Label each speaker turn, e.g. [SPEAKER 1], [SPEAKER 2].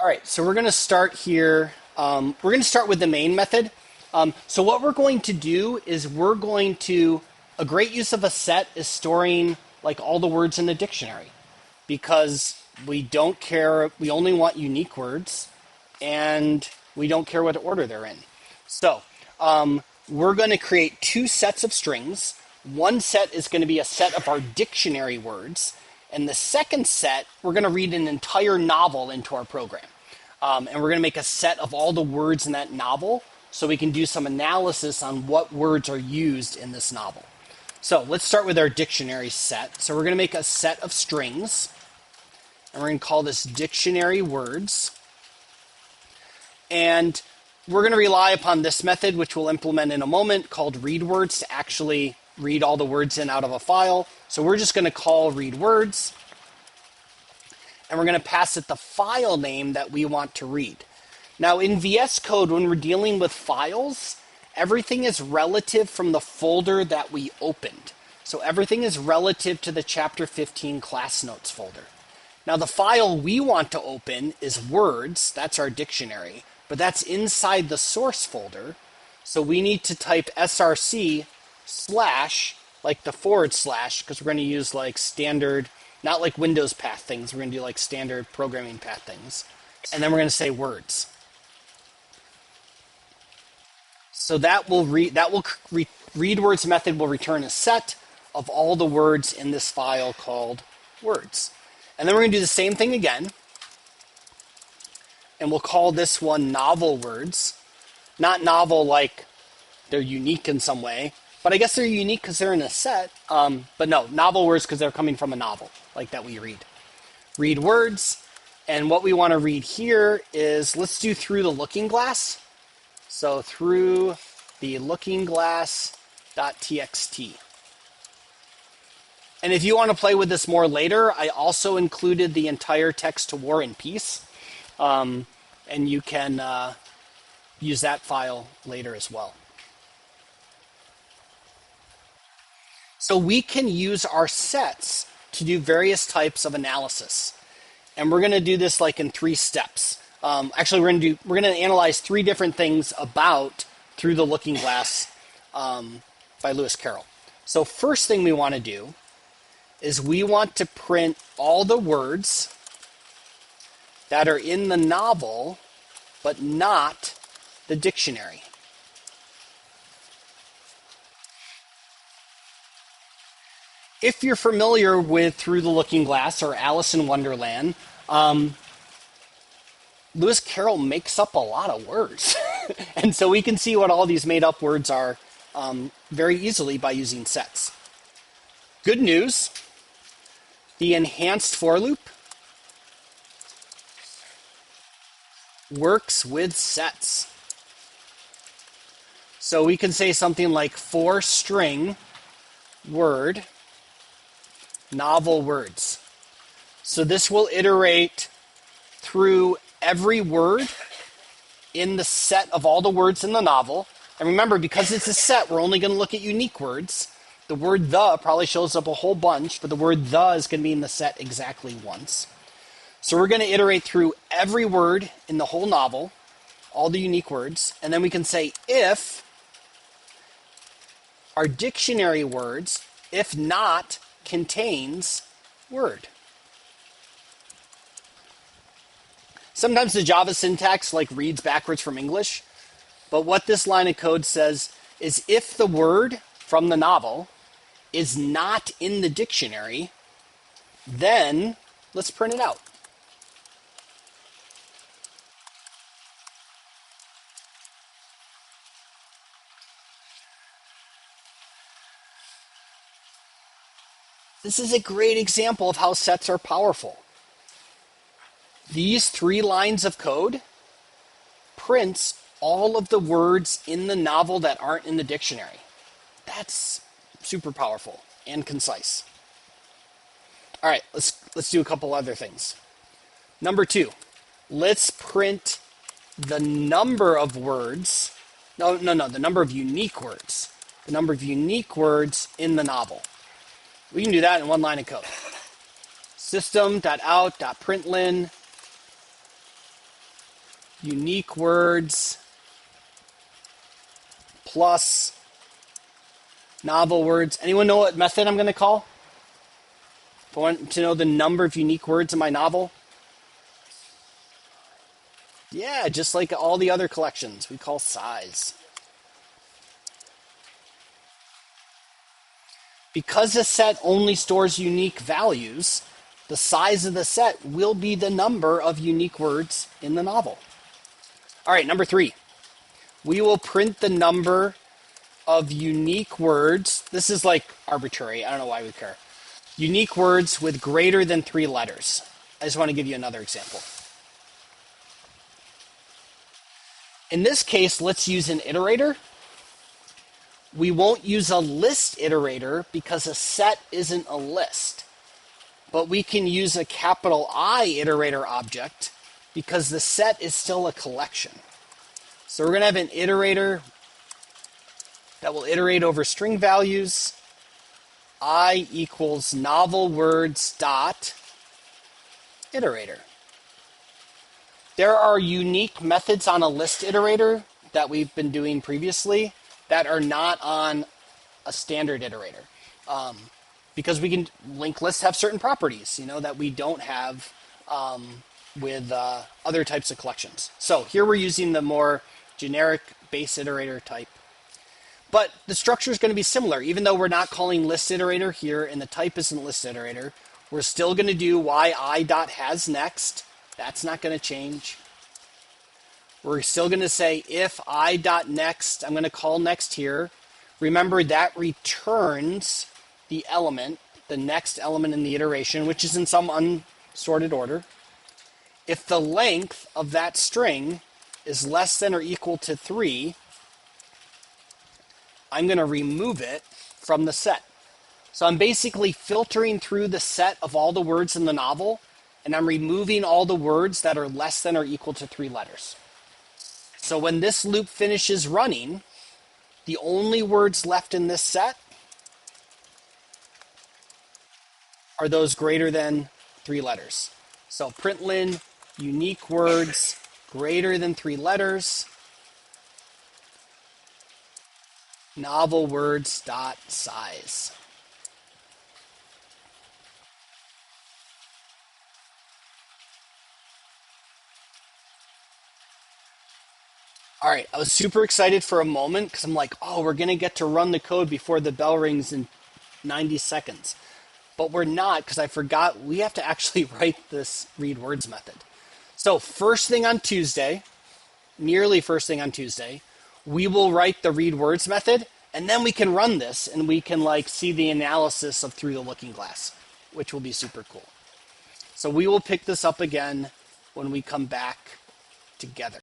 [SPEAKER 1] All right, so we're going to start here. We're going to start with the main method. So what we're going to do is a great use of a set is storing like all the words in the dictionary because we don't care, we only want unique words and we don't care what order they're in. So we're going to create two sets of strings. One set is going to be a set of our dictionary words. And the second set, we're going to read an entire novel into our program. And we're going to make a set of all the words in that novel so we can do some analysis on what words are used in this novel. So let's start with our dictionary set. So we're going to make a set of strings. And we're going to call this dictionary words. And we're going to rely upon this method, which we'll implement in a moment, called read words to actually read all the words in out of a file. So we're just going to call read words, and we're going to pass it the file name that we want to read. Now in VS Code, when we're dealing with files, everything is relative from the folder that we opened. So everything is relative to the Chapter 15 class notes folder. Now the file we want to open is words, that's our dictionary, but that's inside the source folder. So we need to type src / like the / because we're going to use like standard, not like Windows path things. We're going to do like standard programming path things. And then we're going to say words. So read words method will return a set of all the words in this file called words. And then we're going to do the same thing again. And we'll call this one novel words. Not novel like they're unique in some way, but I guess they're unique because they're in a set. But no, novel words because they're coming from a novel like that we read. Read words. And what we want to read here is, let's do through the looking glass. So through the looking glass.txt. And if you want to play with this more later, I also included the entire text to War and Peace. And you can use that file later as well. So we can use our sets to do various types of analysis. And we're going to do this like in 3 steps. Actually, we're going to analyze 3 different things about Through the Looking Glass by Lewis Carroll. So first thing we want to do is we want to print all the words that are in the novel, but not the dictionary. If you're familiar with Through the Looking Glass or Alice in Wonderland, Lewis Carroll makes up a lot of words. And so we can see what all these made up words are very easily by using sets. Good news, the enhanced for loop works with sets. So we can say something like for string word novel words. So this will iterate through every word in the set of all the words in the novel. And remember, because it's a set, we're only going to look at unique words. The word the probably shows up a whole bunch, but the word the is going to be in the set exactly once. So we're going to iterate through every word in the whole novel, all the unique words, and then we can say if our dictionary words, if not, contains word. Sometimes the Java syntax like reads backwards from English, but what this line of code says is if the word from the novel is not in the dictionary, then let's print it out. This is a great example of how sets are powerful. These 3 lines of code prints all of the words in the novel that aren't in the dictionary. That's super powerful and concise. All right, let's do a couple other things. Number 2, let's print the number of words. The number of unique words. The number of unique words in the novel. We can do that in 1 line of code. System.out.println unique words plus novel words. Anyone know what method I'm going to call? If I want to know the number of unique words in my novel? Yeah, just like all the other collections, we call size. Because a set only stores unique values, the size of the set will be the number of unique words in the novel. All right, number 3. We will print the number of unique words. This is like arbitrary. I don't know why we care. Unique words with greater than 3 letters. I just want to give you another example. In this case, let's use an iterator. We won't use a list iterator because a set isn't a list. But we can use a capital I iterator object because the set is still a collection. So we're going to have an iterator that will iterate over string values. I equals novel words dot iterator. There are unique methods on a list iterator that we've been doing previously that are not on a standard iterator. Because we can linked lists have certain properties, that we don't have with other types of collections. So here we're using the more generic base iterator type. But the structure is going to be similar. Even though we're not calling list iterator here and the type isn't list iterator, we're still going to do yi.hasNext. That's not going to change. We're still going to say if I.next, I'm going to call next here. Remember that returns the element, the next element in the iteration, which is in some unsorted order. If the length of that string is less than or equal to 3, I'm going to remove it from the set. So I'm basically filtering through the set of all the words in the novel, and I'm removing all the words that are less than or equal to 3 letters. So when this loop finishes running, the only words left in this set are those greater than 3 letters. So println unique words greater than 3 letters, novel words dot size. All right, I was super excited for a moment because I'm like, oh, we're going to get to run the code before the bell rings in 90 seconds. But we're not because I forgot we have to actually write this read words method. So first thing on Tuesday, nearly first thing on Tuesday, we will write the read words method, and then we can run this and we can see the analysis of through the looking glass, which will be super cool. So we will pick this up again when we come back together.